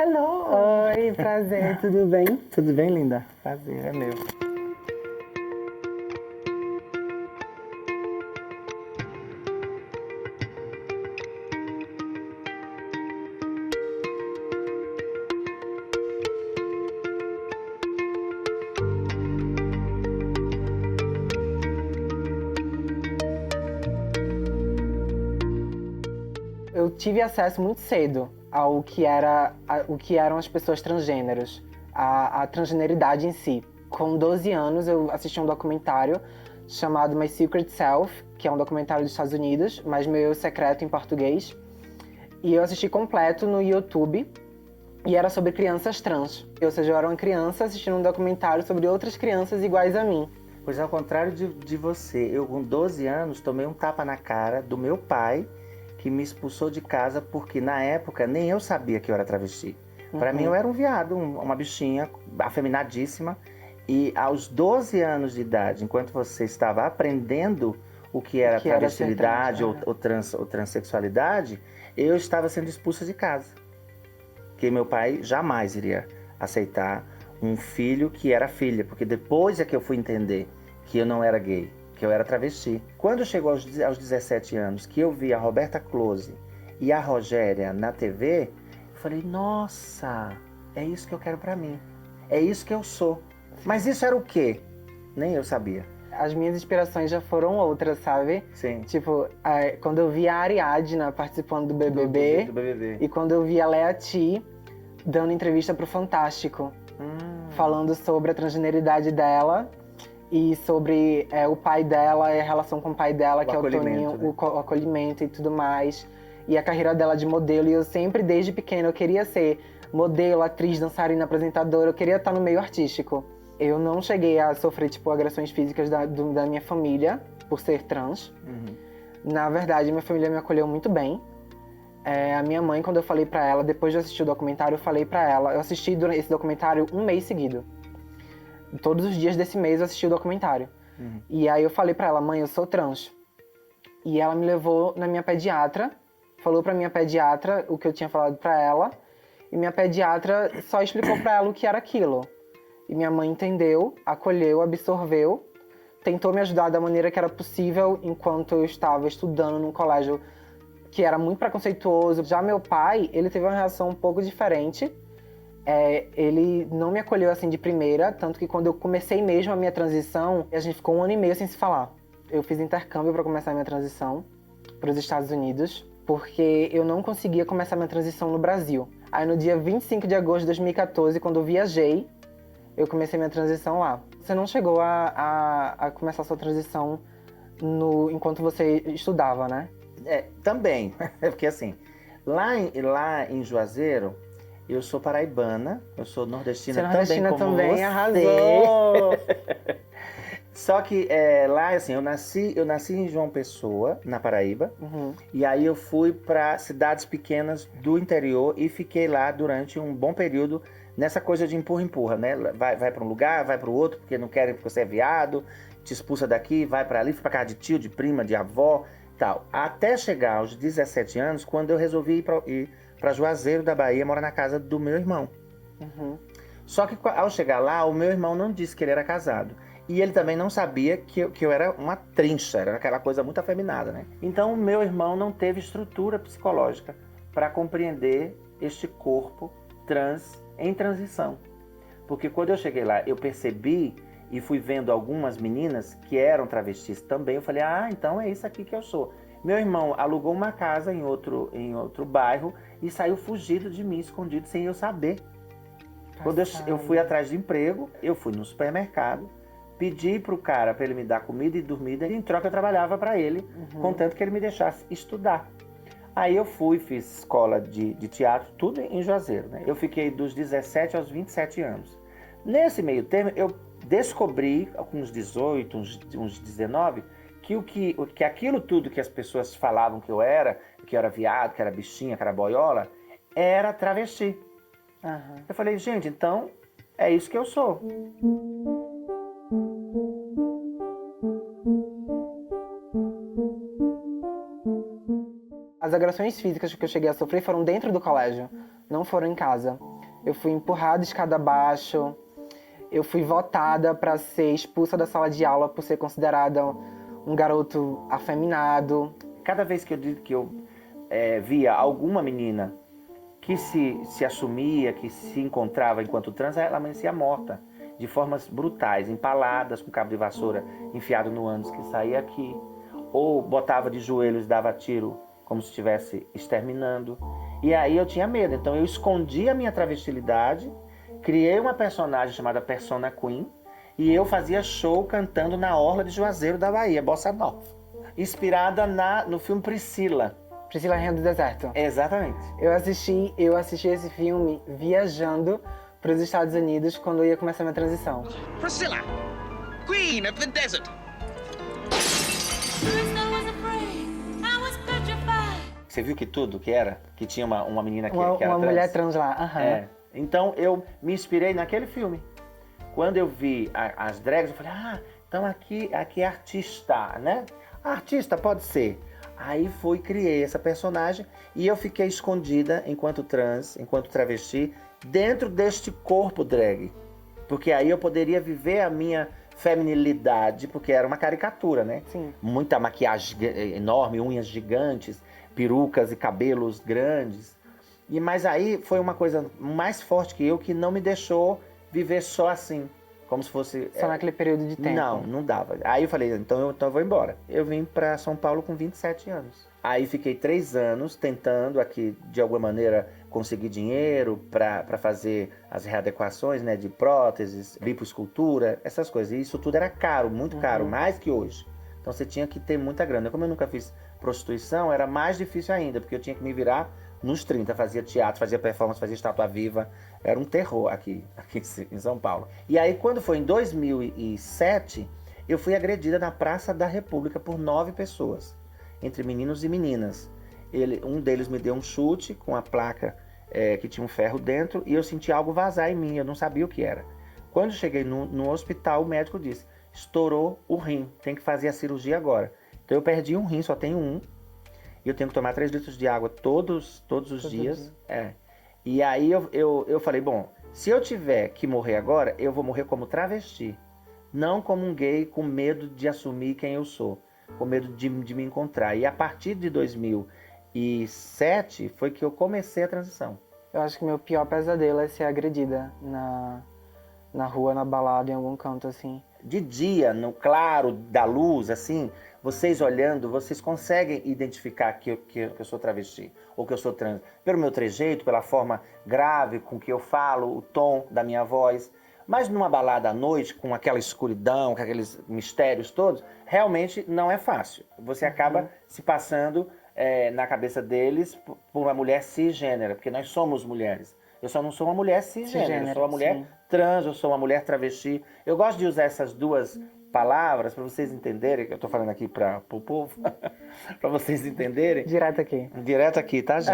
Hello! Oi, prazer, tudo bem? Tudo bem, linda? Prazer, é meu. Eu tive acesso muito cedo ao que o que eram as pessoas transgêneros, a transgeneridade em si. Com 12 anos, eu assisti um documentário chamado My Secret Self, que é um documentário dos Estados Unidos, mas meu eu secreto em português. E eu assisti completo no YouTube, e era sobre crianças trans. Ou seja, eu era uma criança assistindo um documentário sobre outras crianças iguais a mim. Pois ao contrário de você, eu com 12 anos tomei um tapa na cara do meu pai, que me expulsou de casa porque na época nem eu sabia que eu era travesti. Para mim eu era um viado, uma bichinha afeminadíssima. E aos 12 anos de idade, enquanto você estava aprendendo o que era travestilidade ou transexualidade, eu estava sendo expulsa de casa. Porque meu pai jamais iria aceitar um filho que era filha, porque depois é que eu fui entender que eu não era gay, que eu era travesti. Quando chegou aos 17 anos, que eu vi a Roberta Close e a Rogéria na TV, eu falei, nossa, é isso que eu quero pra mim. É isso que eu sou. Mas isso era o quê? Nem eu sabia. As minhas inspirações já foram outras, sabe? Sim. Tipo, quando eu vi a Ariadna participando do BBB, Do BBB. e quando eu vi a Lea Ti dando entrevista pro Fantástico, falando sobre a transgeneridade dela e sobre o pai dela e a relação com o pai dela, que é o Toninho, né? o acolhimento e tudo mais. E a carreira dela de modelo. E eu sempre, desde pequena, eu queria ser modelo, atriz, dançarina, apresentadora. Eu queria estar no meio artístico. Eu não cheguei a sofrer, tipo, agressões físicas da minha família por ser trans. Na verdade, minha família me acolheu muito bem. A minha mãe, quando eu falei pra ela, depois de assistir o documentário, eu falei pra ela... Eu assisti esse documentário um mês seguido. Todos os dias desse mês eu assisti o documentário. E aí eu falei pra ela, mãe, eu sou trans. E ela me levou na minha pediatra, falou pra minha pediatra o que eu tinha falado pra ela. E minha pediatra só explicou pra ela o que era aquilo. E minha mãe entendeu, acolheu, absorveu, tentou me ajudar da maneira que era possível enquanto eu estava estudando num colégio que era muito preconceituoso. Já meu pai, ele teve uma reação um pouco diferente. Ele não me acolheu assim de primeira, tanto que quando eu comecei mesmo a minha transição, a gente ficou 1 ano e meio sem se falar. Eu fiz intercâmbio para começar a minha transição para os Estados Unidos, porque eu não conseguia começar a minha transição no Brasil. Aí no dia 25 de agosto de 2014, quando eu viajei, eu comecei minha transição lá. Você não chegou a começar a sua transição enquanto você estudava, né? Também. Porque assim, lá em Juazeiro, eu sou paraibana, eu sou nordestina, Você é nordestina também, você. arrasou! Só que lá, assim, eu nasci em João Pessoa, na Paraíba. E aí eu fui para cidades pequenas do interior e fiquei lá durante um bom período nessa coisa de empurra-empurra, né? Vai para um lugar, vai para o outro, porque não querem porque você é viado, te expulsa daqui, vai para ali, para casa de tio, de prima, de avó, tal. Até chegar aos 17 anos, quando eu resolvi ir para Juazeiro da Bahia, morar na casa do meu irmão. Só que ao chegar lá, o meu irmão não disse que ele era casado. E ele também não sabia que eu era uma trincha, era aquela coisa muito afeminada, né? Então o meu irmão não teve estrutura psicológica para compreender este corpo trans em transição. Porque quando eu cheguei lá, eu percebi e fui vendo algumas meninas que eram travestis também. Eu falei, então é isso aqui que eu sou. Meu irmão alugou uma casa em outro bairro e saiu fugido de mim, escondido, sem eu saber. Quando eu fui atrás de emprego, eu fui no supermercado, pedi pro cara para ele me dar comida e dormida, e em troca eu trabalhava para ele, contanto que ele me deixasse estudar. Aí eu fiz escola de teatro, tudo em Juazeiro, né? Eu fiquei dos 17 aos 27 anos. Nesse meio termo, eu descobri, com uns 18, uns 19, que aquilo tudo que as pessoas falavam que eu era viado, que era bichinha, que era boiola, era travesti. Eu falei, gente, então é isso que eu sou. As agressões físicas que eu cheguei a sofrer foram dentro do colégio, não foram em casa. eu fui empurrada escada abaixo, eu fui votada para ser expulsa da sala de aula por ser considerada um garoto afeminado. Cada vez que eu via alguma menina que se assumia, que se encontrava enquanto trans, ela amanhecia morta, de formas brutais, empaladas com cabo de vassoura enfiado no ânus que saía aqui, ou botava de joelhos, dava tiro como se estivesse exterminando. E aí eu tinha medo, então eu escondi a minha travestilidade, criei uma personagem chamada Persona Queen, e eu fazia show cantando na orla de Juazeiro da Bahia, Bossa Nova, inspirada no filme Priscila. Priscila Rainha do Deserto. Exatamente. Eu assisti esse filme viajando para os Estados Unidos quando eu ia começar minha transição. Priscilla, Queen of the Desert. Você viu que tudo que era? Que tinha uma menina que era uma trans? mulher trans lá. Uhum. É. Então eu me inspirei naquele filme. Quando eu vi as drags, eu falei, então aqui é artista, né? Artista pode ser. Aí criei essa personagem e eu fiquei escondida enquanto trans, enquanto travesti, dentro deste corpo drag. Porque aí eu poderia viver a minha feminilidade, porque era uma caricatura, né? Sim. Muita maquiagem enorme, unhas gigantes, perucas e cabelos grandes. Mas aí foi uma coisa mais forte que eu, que não me deixou viver só assim. Como se fosse... Só naquele período de tempo. Não dava. Aí eu falei, então eu vou embora. Eu vim pra São Paulo com 27 anos. Aí fiquei 3 anos tentando aqui, de alguma maneira, conseguir dinheiro pra fazer as readequações, né? De próteses, lipoescultura, essas coisas. E isso tudo era caro, muito caro, mais que hoje. Então você tinha que ter muita grana. Como eu nunca fiz prostituição, era mais difícil ainda, porque eu tinha que me virar nos 30, fazia teatro, fazia performance, fazia estátua viva. Era um terror aqui em São Paulo. E aí, quando foi em 2007, eu fui agredida na Praça da República por 9 pessoas, entre meninos e meninas. Um deles me deu um chute com a placa que tinha um ferro dentro e eu senti algo vazar em mim, eu não sabia o que era. Quando cheguei no hospital, o médico disse, estourou o rim, tem que fazer a cirurgia agora. Então eu perdi um rim, só tenho um. E eu tenho que tomar 3 litros de água todos os dias. E aí eu falei, bom, se eu tiver que morrer agora, eu vou morrer como travesti. Não como um gay com medo de assumir quem eu sou. Com medo de me encontrar. E a partir de 2007 foi que eu comecei a transição. Eu acho que meu pior pesadelo é ser agredida na rua, na balada, em algum canto, assim. De dia, no claro da luz, assim, vocês olhando, vocês conseguem identificar que eu sou travesti ou que eu sou trans. Pelo meu trejeito, pela forma grave com que eu falo, o tom da minha voz. Mas numa balada à noite, com aquela escuridão, com aqueles mistérios todos, realmente não é fácil. Você acaba se passando na cabeça deles por uma mulher cisgênera, porque nós somos mulheres. Eu só não sou uma mulher cisgênera, eu sou uma mulher trans, eu sou uma mulher travesti. Eu gosto de usar essas duas palavras para vocês entenderem, que eu estou falando aqui para o povo, para vocês entenderem. Direto aqui. Direto aqui, tá, gente?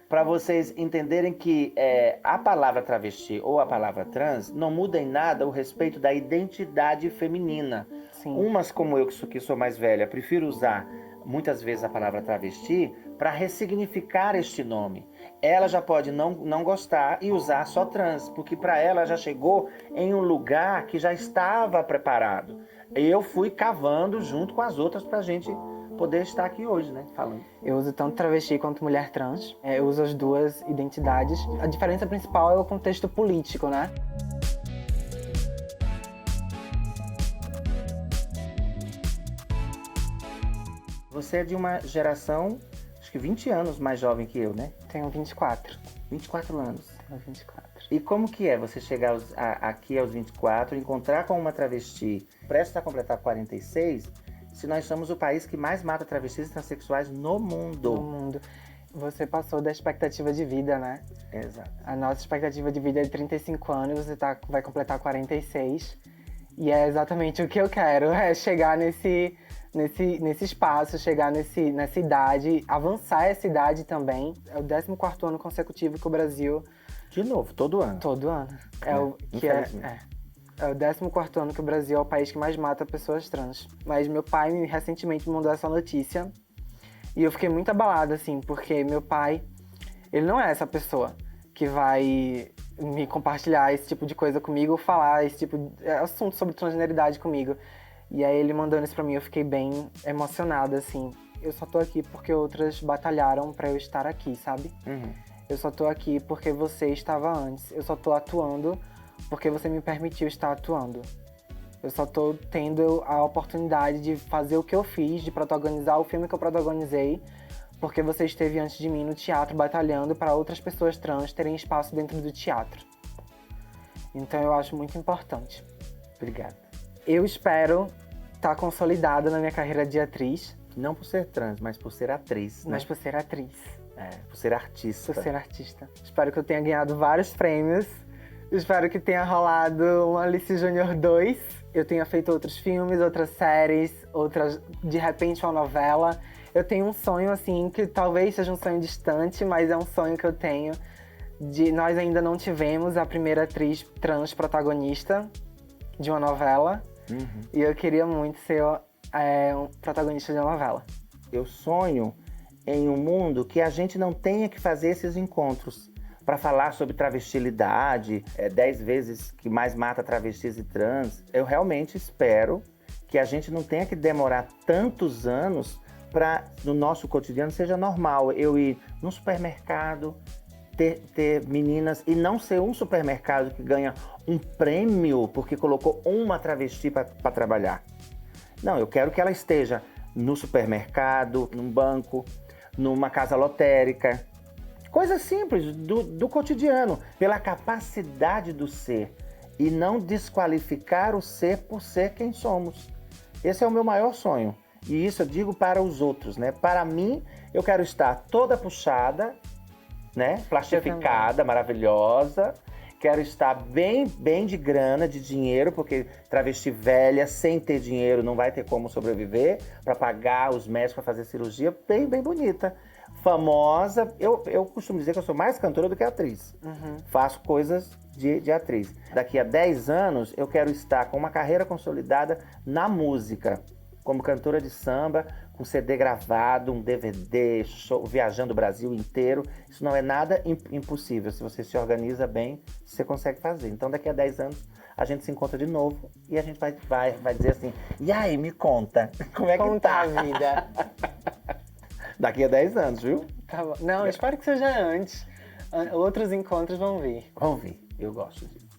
Para vocês entenderem que a palavra travesti ou a palavra trans não muda em nada o respeito da identidade feminina. Sim. Umas como eu, que sou mais velha, prefiro usar muitas vezes a palavra travesti para ressignificar este nome. Ela já pode não gostar e usar só trans, porque para ela já chegou em um lugar que já estava preparado. Eu fui cavando junto com as outras para a gente poder estar aqui hoje, né, falando. Eu uso tanto travesti quanto mulher trans. Eu uso as duas identidades. A diferença principal é o contexto político, né? Você é de uma geração, acho que 20 anos mais jovem que eu, né? Tenho 24. 24 anos. Tenho 24. E como que é você chegar aqui aos 24, encontrar com uma travesti, prestes a completar 46, se nós somos o país que mais mata travestis e transexuais no mundo? No mundo. Você passou da expectativa de vida, né? Exato. A nossa expectativa de vida é de 35 anos, você vai completar 46. E é exatamente o que eu quero, é chegar nesse espaço, chegar nessa idade, avançar essa idade também. É o 14º ano consecutivo que o Brasil... De novo, todo ano. Todo ano. É o 14º ano que o Brasil é o país que mais mata pessoas trans. Mas meu pai recentemente me mandou essa notícia e eu fiquei muito abalada, assim, porque meu pai, ele não é essa pessoa que vai me compartilhar esse tipo de coisa comigo, falar esse tipo de assunto sobre transgeneridade comigo. E aí ele mandando isso pra mim, eu fiquei bem emocionada, assim. Eu só tô aqui porque outras batalharam pra eu estar aqui, sabe? Eu só tô aqui porque você estava antes. Eu só tô atuando porque você me permitiu estar atuando. Eu só tô tendo a oportunidade de fazer o que eu fiz, de protagonizar o filme que eu protagonizei, porque você esteve antes de mim no teatro batalhando para outras pessoas trans terem espaço dentro do teatro. Então eu acho muito importante. Obrigado. Eu espero estar consolidada na minha carreira de atriz. Não por ser trans, mas por ser atriz, né? Mas por ser atriz. Por ser artista. Por ser artista. Espero que eu tenha ganhado vários prêmios. Espero que tenha rolado um Alice Júnior 2. Eu tenha feito outros filmes, outras séries, de repente uma novela. Eu tenho um sonho, assim, que talvez seja um sonho distante, mas é um sonho que eu tenho. Nós ainda não tivemos a primeira atriz trans protagonista de uma novela. E eu queria muito ser um protagonista de uma novela. Eu sonho em um mundo que a gente não tenha que fazer esses encontros para falar sobre travestilidade, 10 vezes que mais mata travestis e trans. Eu realmente espero que a gente não tenha que demorar tantos anos para no nosso cotidiano seja normal eu ir no supermercado, ter meninas e não ser um supermercado que ganha um prêmio porque colocou uma travesti para trabalhar. Não, eu quero que ela esteja no supermercado, num banco, numa casa lotérica. Coisas simples do cotidiano, pela capacidade do ser e não desqualificar o ser por ser quem somos. Esse é o meu maior sonho. E isso eu digo para os outros, né? Para mim, eu quero estar toda puxada, né? Plastificada, maravilhosa. Quero estar bem de grana, de dinheiro, porque travesti velha, sem ter dinheiro, não vai ter como sobreviver, para pagar os médicos para fazer cirurgia, bem bonita. Famosa, eu costumo dizer que eu sou mais cantora do que atriz. Faço coisas de atriz. Daqui a 10 anos, eu quero estar com uma carreira consolidada na música, como cantora de samba, com CD gravado, um DVD, show, viajando o Brasil inteiro. Isso não é nada impossível. Se você se organiza bem, você consegue fazer. Então, daqui a 10 anos, a gente se encontra de novo e a gente vai dizer assim, e aí, me conta, como é que tá a vida? Daqui a 10 anos, viu? Tá bom. Não, espero que seja antes. Outros encontros vão vir. Vamos ver, eu gosto disso.